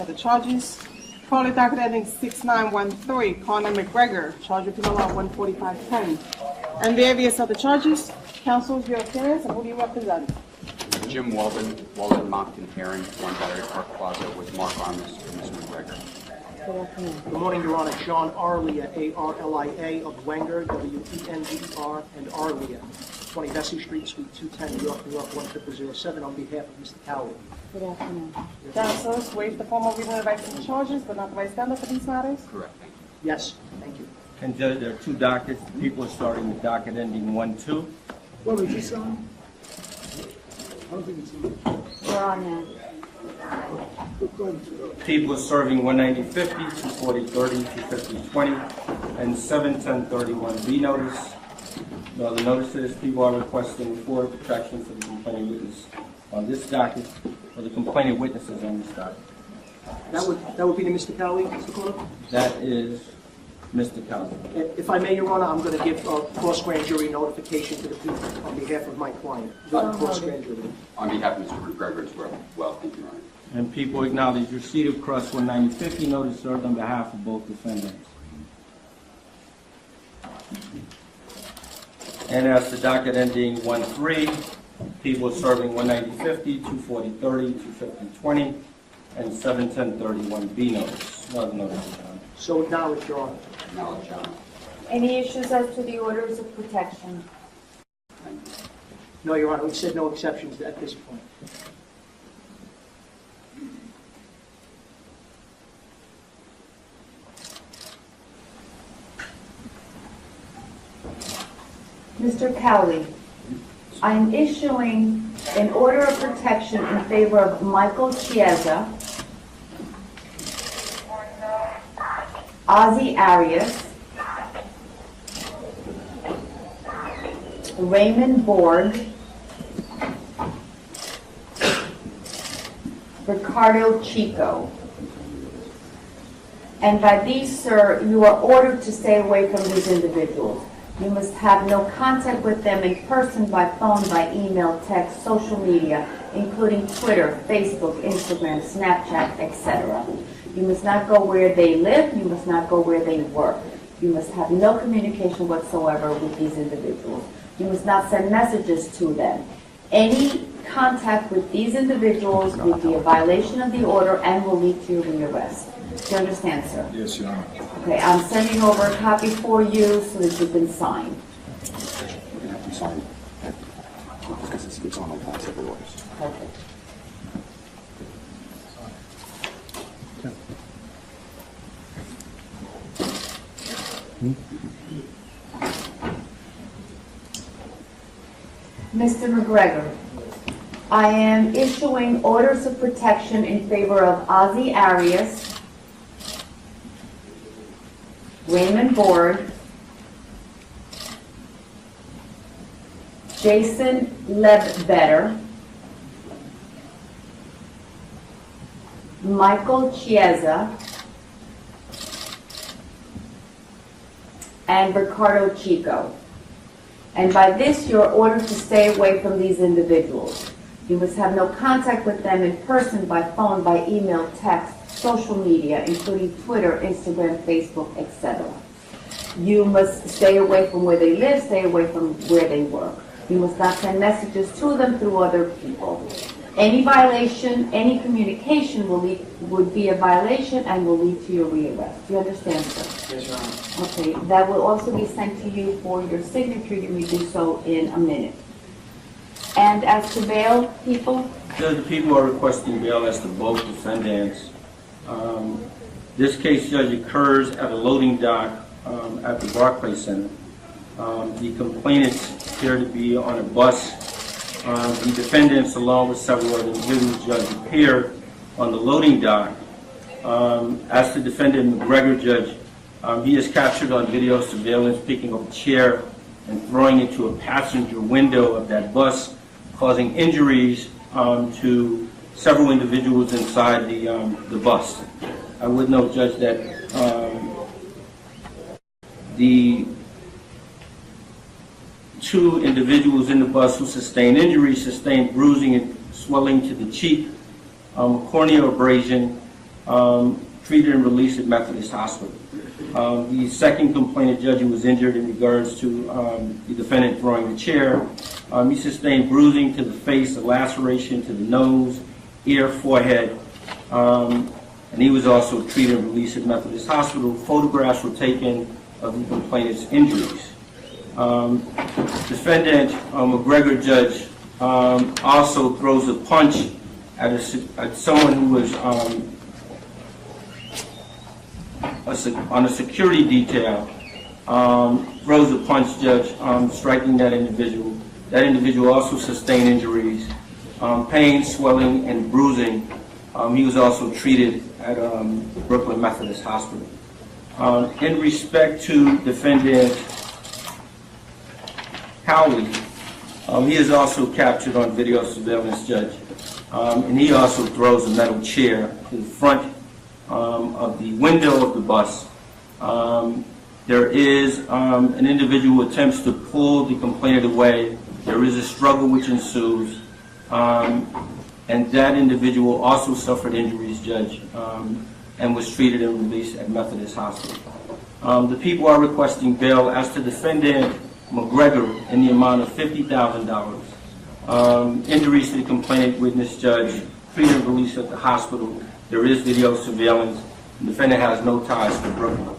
The charges, calling docket ending 6913, Conor McGregor, charged with penal law 14510. And various other charges. Counsel, your appearance, and who do you represent? Jim Walden, Moncton Heron, 1 Battery Park Plaza with Mark Armis and Mr. McGregor. Good afternoon. Good morning, Your Honor. John Arlia, A-R-L-I-A, of Wenger, W-E-N-G-E-R, and Arlia, 20 Vesey Street, Suite 210, New York, 10007, on behalf of Mr. Cowley. Good afternoon. Counsel, waive the formal reading of the rights and charges, but not the right standard for these matters? Correct. Thank you. Yes, thank you. And Judge, there are 2 dockets. People are starting with docket ending 1-2. Well, is this on? I don't think it's on. We're on now. Go ahead. People are serving 190-50, 240-30, 250-20, and 710-31B notice. No other notices. People are requesting for protection for the complaining witness on this docket, or the complaining witnesses on this docket. That would be to Mr. Cowley, Mr. Conor? That is Mr. Cowley. If I may, Your Honor, I'm going to give a cross-grand jury notification to the people on behalf of my client. Cross-grand jury. On behalf of Mr. McGregor as well, thank you, Your Honor. And people acknowledge receipt of cross 190-50 notice served on behalf of both defendants. And as the docket ending 1-3, people serving 190-50, 240-30, 250-20, and 710-31B notice. No other notices, Your Honor. So acknowledge, Your Honor. Acknowledge, Your Honor. Any issues as to the orders of protection? Thank you. No, Your Honor, we said no exceptions at this point. Mr. Cowley, I am issuing an order of protection in favor of Michael Chiesa, Ozzie Arias, Raymond Borg, Ricardo Chico. And by these, sir, you are ordered to stay away from these individuals. You must have no contact with them in person, by phone, by email, text, social media, including Twitter, Facebook, Instagram, Snapchat, etc. You must not go where they live. You must not go where they work. You must have no communication whatsoever with these individuals. You must not send messages to them. Any contact with these individuals would be a violation of the order and will lead to your rearrest. Do you understand, sir? Yes, Your Honor. Okay, I'm sending over a copy for you so that you can sign. We're going to have to sign that because it's on all separate orders. Okay. Mr. McGregor, I am issuing orders of protection in favor of Ozzie Arias, Raymond Borg, Jason Ledbetter, Michael Chiesa, and Ricardo Chico. And by this, you're ordered to stay away from these individuals. You must have no contact with them in person, by phone, by email, text, social media, including Twitter, Instagram, Facebook, etc. You must stay away from where they live, stay away from where they work. You must not send messages to them through other people. Any violation, any communication would be a violation and will lead to your rearrest. Do you understand, sir? Yes, Your Honor. Okay, that will also be sent to you for your signature. You may do so in a minute. And as to bail, people? Judge, the people are requesting bail as to both defendants. This case, Judge, occurs at a loading dock at the Barclays Center. The complainants appear to be on a bus. The defendants, along with several other individuals, Judge, appear on the loading dock. As to defendant McGregor, Judge, he is captured on video surveillance picking up a chair and throwing it to a passenger window of that bus, causing injuries to several individuals inside the bus. I would note, Judge, that the 2 individuals in the bus who sustained injuries sustained bruising and swelling to the cheek, corneal abrasion, treated and released at Methodist Hospital. The second complainant, Judge, who was injured in regards to the defendant throwing the chair, he sustained bruising to the face, a laceration to the nose, ear, forehead, and he was also treated and released at Methodist Hospital. Photographs were taken of the complainant's injuries. Defendant McGregor, Judge, also throws a punch at someone who was on a security detail, throws a punch, Judge, striking that individual. That individual also sustained injuries, pain, swelling, and bruising. He was also treated at Brooklyn Methodist Hospital. In respect to defendant Cowley, he is also captured on video surveillance, Judge, and he also throws a metal chair to the front of the window of the bus. There is an individual who attempts to pull the complainant away. There is a struggle which ensues, and that individual also suffered injuries, Judge, and was treated and released at Methodist Hospital. The people are requesting bail as to defendant McGregor in the amount of $50,000. Injuries to the complainant witness, Judge, treated and released at the hospital. There is video surveillance. The defendant has no ties to Brooklyn.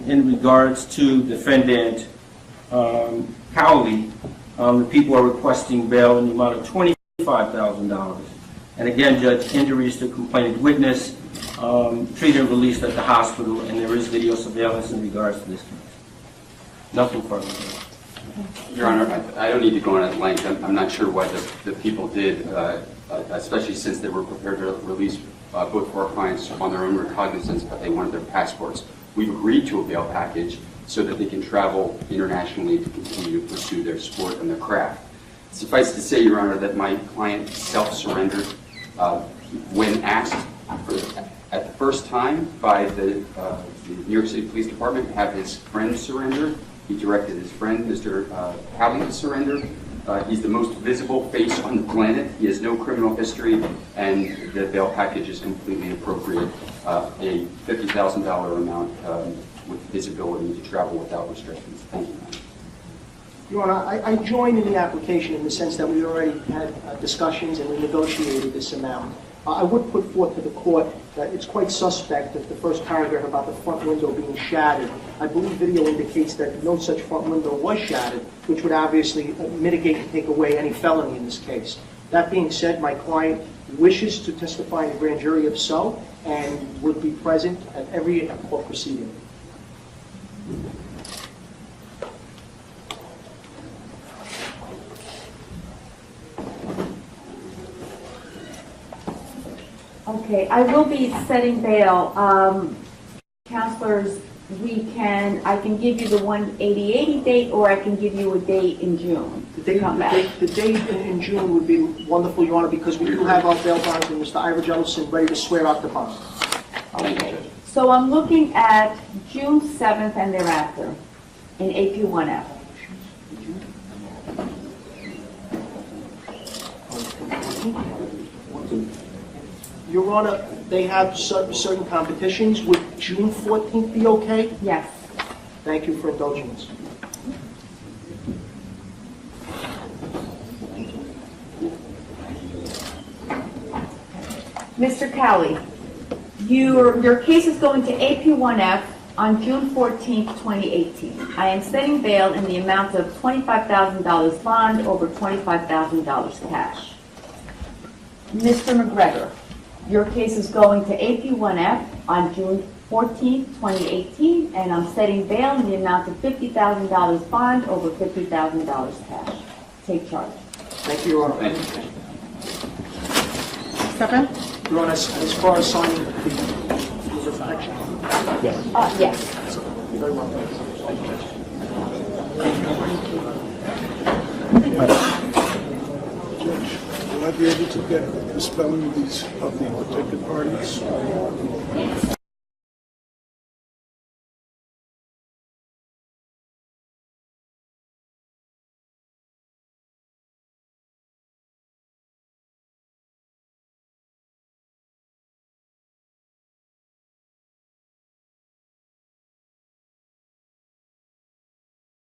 In regards to defendant Cowley, the people are requesting bail in the amount of $25,000. And again, Judge, injuries to complainant witness, treated and released at the hospital, and there is video surveillance in regards to this case. Nothing further. Your Honor, I don't need to go on at length. I'm not sure what the people did, especially since they were prepared to release both of our clients on their own recognizance, but they wanted their passports. We've agreed to a bail package so that they can travel internationally to continue to pursue their sport and their craft. Suffice to say, Your Honor, that my client self-surrendered when asked at the first time by the New York City Police Department to have his friend surrender. He directed his friend, Mr. Cowley, to surrender. He's the most visible face on the planet. He has no criminal history, and the bail package is completely appropriate. A $50,000 amount with his ability to travel without restrictions. Thank you. Your Honor, I joined in the application in the sense that we already had discussions and we negotiated this amount. I would put forth to the court that it's quite suspect that the first paragraph about the front window being shattered. I believe video indicates that no such front window was shattered, which would obviously mitigate and take away any felony in this case. That being said, my client wishes to testify in the grand jury if so, and would be present at every court proceeding. Okay, I will be setting bail. Counselors, I can give you the 180 date, or I can give you a date in June. The date in June would be wonderful, Your Honor, because we do have our bail bonds and Mr. Ira Jellison ready to swear out the bond. Okay, so I'm looking at June 7th and thereafter in AP1F. Your Honor, they have certain competitions. Would June 14th be okay? Yes. Thank you for indulging us. Mr. Cowley, your case is going to AP1F on June 14th, 2018. I am setting bail in the amount of $25,000 bond over $25,000 cash. Mr. McGregor, your case is going to AP1F on June 14th, 2018, and I'm setting bail in the amount of $50,000 bond over $50,000 cash. Take charge. Thank you, Your Honor. Step in. Your Honor, as far as signing the protection. Yes. Very well. Will I be able to get the spelling of the protected parties?